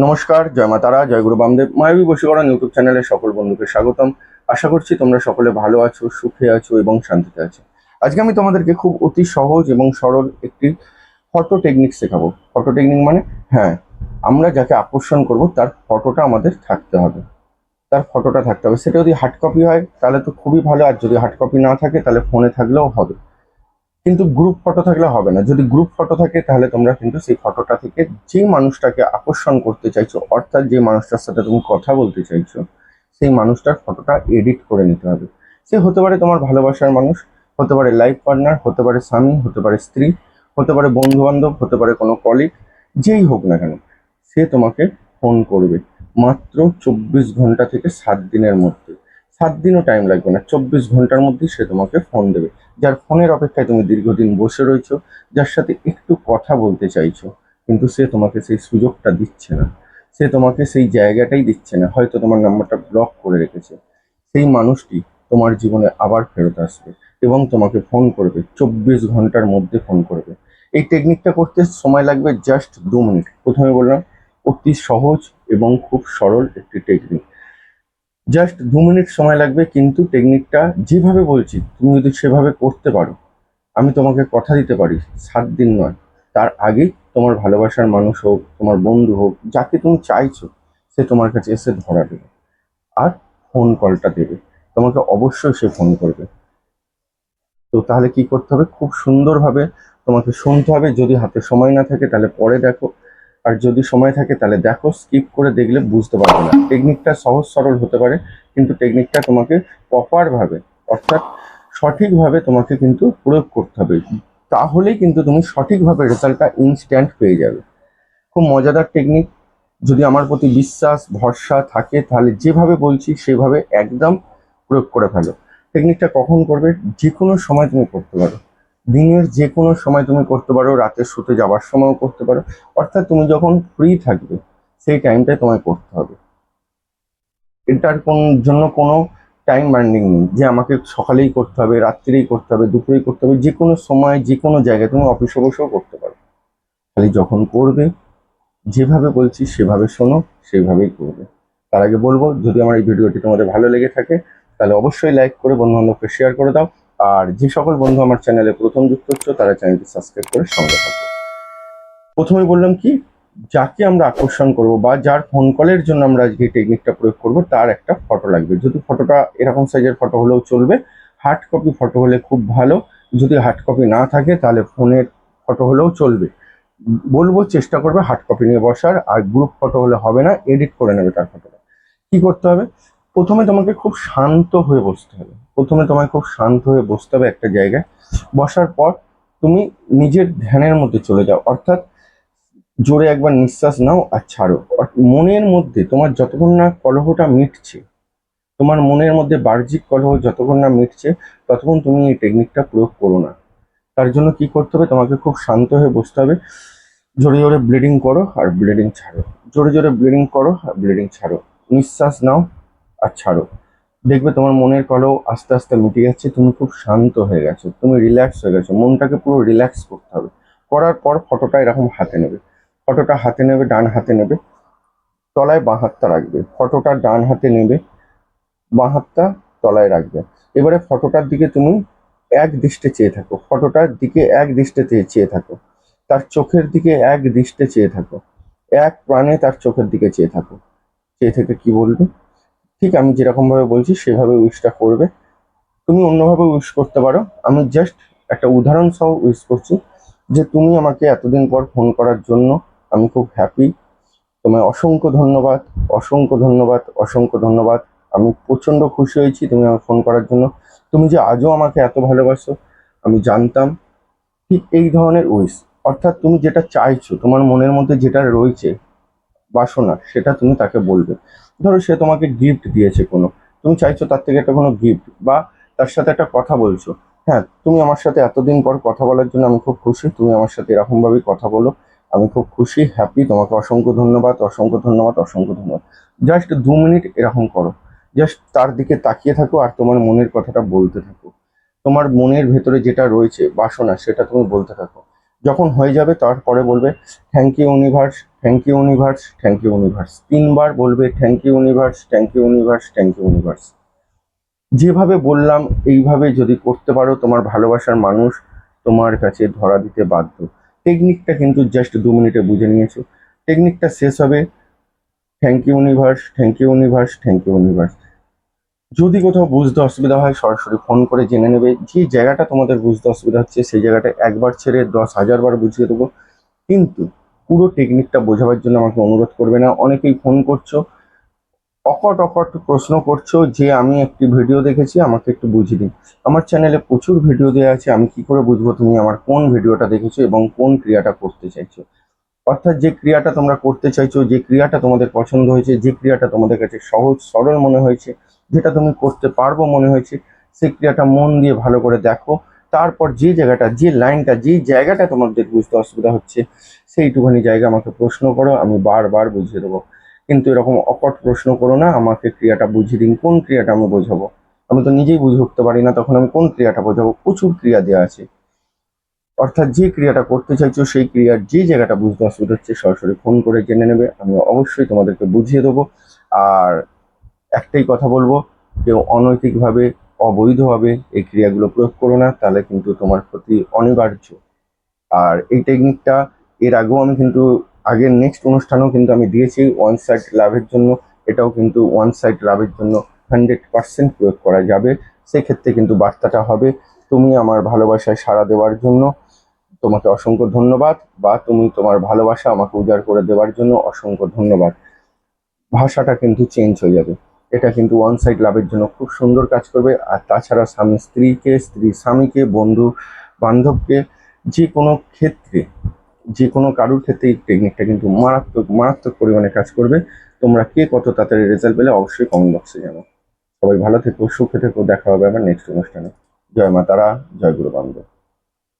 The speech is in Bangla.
নমস্কার, জয় মা তারা, জয় গুরু বামদেব। মায়াবী বশীকরণ ইউটিউব চ্যানেলে সকল বন্ধুকে স্বাগতম। আশা করছি তোমরা সকলে ভালো আছো, সুখে আছো এবং শান্তিতে আছো। আজকে আমি তোমাদেরকে খুব অতি সহজ এবং সরল একটি ফটো টেকনিক শেখাবো। ফটো টেকনিক মানে, হ্যাঁ, আমরা যাকে আকর্ষণ করব তার ফটোটা আমাদের থাকতে হবে। সেটা যদি হার্ড কপি হয় তাহলে তো খুবই ভালো, আর যদি হার্ড কপি না থাকে তাহলে ফোনে থাকলেও হবে। কিন্তু গ্রুপ ফটো থাকলে হবে না। যদি গ্রুপ ফটো থাকে তাহলে তোমরা কিন্তু সেই ফটোটা থেকে যে মানুষটাকে আকর্ষণ করতে চাইছো, অর্থাৎ যে মানুষটার সাথে তুমি কথা বলতে চাইছো, সেই মানুষটার ফটোটা এডিট করে নিতে হবে। সে হতে পারে তোমার ভালোবাসার মানুষ, হতে পারে লাইফ পার্টনার, হতে পারে স্বামী, হতে পারে স্ত্রী, হতে পারে বন্ধু বান্ধব, হতে পারে কোনো কলিগ, যেই হোক না কেন, সে তোমাকে ফোন করবে মাত্র 24 ঘন্টা থেকে 7 দিনের মধ্যে। 7 দিনও টাইম লাগবে না, 24 ঘন্টার মধ্যেই সে তোমাকে ফোন দেবে। যার ফোনের অপেক্ষায় তুমি দীর্ঘদিন বসে রয়েছো, যার সাথে একটু কথা বলতে চাইছো, কিন্তু সে তোমাকে সেই সুযোগটা দিচ্ছে না, সে তোমাকে সেই জায়গাটাই দিচ্ছে না, হয়তো তোমার নাম্বারটা ব্লক করে রেখেছে, সেই মানুষটি তোমার জীবনে আবার ফেরত আসবে এবং তোমাকে ফোন করবে, 24 ঘন্টার মধ্যে ফোন করবে। এই টেকনিকটা করতে সময় লাগবে জাস্ট 2 মিনিট। প্রথমে বললাম, অতি সহজ এবং খুব সরল একটি টেকনিক। জাস্ট 2 মিনিট সময় লাগবে, কিন্তু টেকনিকটা যেভাবে বলছি তুমি যদি সেভাবে করতে পারো, আমি তোমাকে কথা দিতে পারি 7 দিন নয়, তার আগেই তোমার ভালোবাসার মানুষ হোক, তোমার বন্ধু হোক, যাকে তুমি চাইছো, সে তোমার কাছে এসে ধরা দেবে আর ফোন কলটা দেবে। তোমাকে অবশ্যই সে ফোন করবে। তো তাহলে কি করতে হবে? খুব সুন্দরভাবে তোমাকে শুনতে হবে। যদি হাতে সময় না থাকে তাহলে পরে দেখো, আর যদি সময় থাকে তাহলে দেখো। স্কিপ করে দেখলে বুঝতে পারবে না। টেকনিকটা সহজ সরল হতে পারে, কিন্তু টেকনিকটা তোমাকে প্রপারভাবে, অর্থাৎ সঠিকভাবে তোমাকে কিন্তু প্রয়োগ করতে হবে। তাহলেই কিন্তু তুমি সঠিকভাবে রেজাল্টটা ইনস্ট্যান্ট পেয়ে যাবে। খুব মজাদার টেকনিক। যদি আমার প্রতি বিশ্বাস ভরসা থাকে তাহলে যেভাবে বলছি সেভাবে একদম প্রয়োগ করে ফেলো। টেকনিকটা কখন করবে? যে কোনো সময় তুমি করতে পারো, দিনের যে কোনো সময় তুমি করতে পারো, রাতে শুতে যাওয়ার সময়ও করতে পারো। অর্থাৎ তুমি যখন ফ্রি থাকবে সেই টাইমটায় তোমায় করতে হবে। এটার জন্য কোনো টাইম বান্ডিং নেই যে আমাকে সকালেই করতে হবে, রাত্রিরেই করতে হবে, দুপুরেই করতে হবে। যে কোনো সময় যে কোনো জায়গায় তুমি অফিসে বসেও করতে পারো। খালি যখন করবে, যেভাবে বলছি সেভাবে শোনো, সেভাবেই করবে। তার আগে বলবো, যদি আমার এই ভিডিওটি তোমাদের ভালো লেগে থাকে তাহলে অবশ্যই লাইক করে বন্ধু বান্ধবকে শেয়ার করে দাও। আর যে সকল বন্ধু আমার চ্যানেলে প্রথম যুক্ত হচ্ছ তারা চ্যানেলটি সাবস্ক্রাইব করে সঙ্গে থাকো। প্রথমে বললাম কি, যাকে আমরা আকর্ষণ করব বা যার ফোন কলের জন্য আমরা আজকে টেকনিকটা প্রয়োগ করব, তার একটা ফটো লাগবে। যদি ফটোটা এরকম সাইজের ফটো হলেও চলবে, হার্ড কপি ফটো হলে খুব ভালো। যদি হার্ড কপি না থাকে তাহলে ফোনের ফটো হলেও চলবে। বলবো চেষ্টা করবে হার্ড কপি নিয়ে বসার, আর গ্রুপ ফটো হলে হবে না, এডিট করে নেবে তার ফটোটা। কি করতে হবে? প্রথমে তোমাকে খুব শান্ত হয়ে বসতে হবে। একটা জায়গায় বসার পর তুমি নিজের ধ্যানের মধ্যে চলে যাও, অর্থাৎ জোরে একবার নিঃশ্বাস নাও আর ছাড়ো। মনের মধ্যে তোমার যতক্ষণ না কলহটা মিটছে, তোমার মনের মধ্যে বাহ্যিক কলহ যতক্ষণ না মিটছে, ততক্ষণ তুমি এই টেকনিকটা প্রয়োগ করো না। তার জন্য কি করতে হবে? তোমাকে খুব শান্ত হয়ে বসতে হবে। জোরে জোরে ব্লিডিং করো আর ব্লিডিং ছাড়ো, জোরে জোরে ব্লিডিং করো আর ব্লিডিং ছাড়ো। নিঃশ্বাস নাও আর ছাড়ো। দেখবে তোমার মনের কলহ আস্তে আস্তে মিটে যাচ্ছে, তুমি খুব শান্ত হয়ে গেছো, তুমি রিল্যাক্স হয়ে গেছো। মনটাকে পুরো রিল্যাক্স করতে হবে। করার পর ফটোটা এরকম হাতে নেবে, ডান হাতে নেবে, তলায় বাঁ হাতটা রাখবে। ফটোটা ডান হাতে নেবে, বাঁ হাতটা তলায় রাখবে। এবারে ফটোটার দিকে তুমি এক দৃষ্টে চেয়ে থাকো, চেয়ে থাকো। তার চোখের দিকে এক দৃষ্টে চেয়ে থাকো, এক প্রাণে তার চোখের দিকে চেয়ে থাকো। চেয়ে থেকে কি বলবে? ঠিক আমি যেরকম ভাবে বলছি সেভাবে উইশটা করবে। তুমি অন্যভাবে উইশ করতে পারো, আমি জাস্ট একটা উদাহরণ সহ উইশ করছি যে তুমি আমাকে এতদিন পর ফোন করার জন্য আমি খুব হ্যাপি। তোমায় অসংখ্য ধন্যবাদ, অসংখ্য ধন্যবাদ, অসংখ্য ধন্যবাদ। আমি প্রচণ্ড খুশি হয়েছি তুমি আমাকে ফোন করার জন্য। তুমি যে আজও আমাকে এত ভালোবাসো আমি জানতাম। ঠিক এই ধরনের উইশ, অর্থাৎ তুমি যেটা চাইছো, তোমার মনের মধ্যে যেটা রয়েছে বাসনা, সেটা তুমি তাকে বলবে। ধরো সে তোমাকে গিফট দিয়েছে কোনো, তুমি চাইছো তার থেকে একটা কোনো গিফট, বা তার সাথে একটা কথা বলছো। হ্যাঁ, তুমি আমার সাথে এতদিন পর কথা বলার জন্য আমি খুব খুশি, তুমি আমার সাথে এরকমভাবেই কথা বলো, আমি খুব খুশি, হ্যাপি, তোমাকে অসংখ্য ধন্যবাদ, অসংখ্য ধন্যবাদ, অসংখ্য ধন্যবাদ। জাস্ট 2 মিনিট এরকম করো। জাস্ট তার দিকে তাকিয়ে থাকো আর তোমার মনের কথাটা বলতে থাকো। তোমার মনের ভেতরে যেটা রয়েছে বাসনা সেটা তুমি বলতে থাকো। যখন হয়ে যাবে তারপরে বলবে thank you universe, thank you universe, thank you universe. 3বার বলবে thank you universe, thank you universe, thank you universe. যেভাবে বললাম এইভাবে যদি করতে পারো, তোমার ভালোবাসার মানুষ তোমার কাছে ধরা দিতে বাধ্য। টেকনিকটা কিন্তু জাস্ট 2 মিনিটে বুঝে নিয়েছো। টেকনিকটা শেষ হবে thank you universe, thank you universe, thank you universe. যদি কোথাও বুঝতে অসুবিধা হয় সরাসরি ফোন করে জেনে নেবে। যে জায়গাটা তোমাদের বুঝতে অসুবিধা হচ্ছে সেই জায়গাটা একবার ছেড়ে 10,000 বার বুঝিয়ে দেবো। কিন্তু পুরো টেকনিকটা বোঝাবার জন্য আমাকে অনুরোধ করবে না। অনেকেই ফোন করছো, অকট অকট প্রশ্ন করছো যে আমি একটি ভিডিও দেখেছি, আমাকে একটু বুঝিয়ে দিন। আমার চ্যানেলে প্রচুর ভিডিও দেওয়া আছে, আমি কি করে বুঝবো তুমি আমার কোন ভিডিওটা দেখেছো এবং কোন ক্রিয়াটা করতে চাইছো। অর্থাৎ যে ক্রিয়াটা তোমরা করতে চাইছো, যে ক্রিয়াটা তোমাদের পছন্দ হয়েছে, যে ক্রিয়াটা তোমাদের কাছে সহজ সরল মনে হয়েছে, যেটা তুমি করতে পারবো মনে হয়েছে, সেই ক্রিয়াটা মন দিয়ে ভালো করে দেখো। তারপর যে জায়গাটা, যে লাইনটা, যে জায়গাটা তোমাদের বুঝতে অসুবিধা হচ্ছে সেইটুখানি জায়গা আমাকে প্রশ্ন করো, আমি বারবার বুঝিয়ে দেবো। কিন্তু এরকম অকট প্রশ্ন করো না, আমাকে ক্রিয়াটা বুঝিয়ে দিন। কোন ক্রিয়াটা আমি বোঝাবো? আমি তো নিজেই বুঝে উঠতে পারি না, তখন আমি কোন ক্রিয়াটা বোঝাবো? প্রচুর ক্রিয়া দেওয়া আছে। অর্থাৎ যে ক্রিয়াটা করতে চাইছো সেই ক্রিয়ার যে জায়গাটা বুঝতে অসুবিধা হচ্ছে সরাসরি ফোন করে জেনে নেবে, আমি অবশ্যই তোমাদেরকে বুঝিয়ে দেবো। আর একটাই কথা বলবো, কেউ অনৈতিকভাবে, অবৈধভাবে এই ক্রিয়াগুলো প্রয়োগ করো না, তাহলে কিন্তু তোমার ক্ষতি অনিবার্য। আর এই টেকনিকটা এর আগেও আমি কিন্তু আগের নেক্সট অনুষ্ঠানেও কিন্তু আমি দিয়েছি ওয়ান সাইড লাভের জন্য। এটাও কিন্তু ওয়ান সাইড লাভের জন্য 100% প্রয়োগ করা যাবে। সেক্ষেত্রে কিন্তু বার্তাটা হবে তুমি আমার ভালোবাসায় সাড়া দেওয়ার জন্য তোমাকে অসংখ্য ধন্যবাদ, বা তুমি তোমার ভালোবাসা আমাকে উজাড় করে দেওয়ার জন্য অসংখ্য ধন্যবাদ। ভাষাটা কিন্তু চেঞ্জ হয়ে যাবে। এটা কিন্তু ওয়ান সাইড লাভের জন্য খুব সুন্দর কাজ করবে। আর তাছাড়া স্বামী স্ত্রীকে, স্ত্রী স্বামীকে, বন্ধু বান্ধবকে, যে কোনো ক্ষেত্রে, যে কোনো কারুর ক্ষেত্রে এই টেকনিকটা কিন্তু মারাত্মক মারাত্মক পরিমাণে কাজ করবে। তোমরা কে কত তাড়াতাড়ি রেজাল্ট পেলে অবশ্যই কমেন্ট বক্সে জানাও। সবাই ভালো থেকো, সুখে থেকো, দেখা হবে আবার নেক্সট অনুষ্ঠানে। জয় মা তারা, জয় গুরু বামদেব।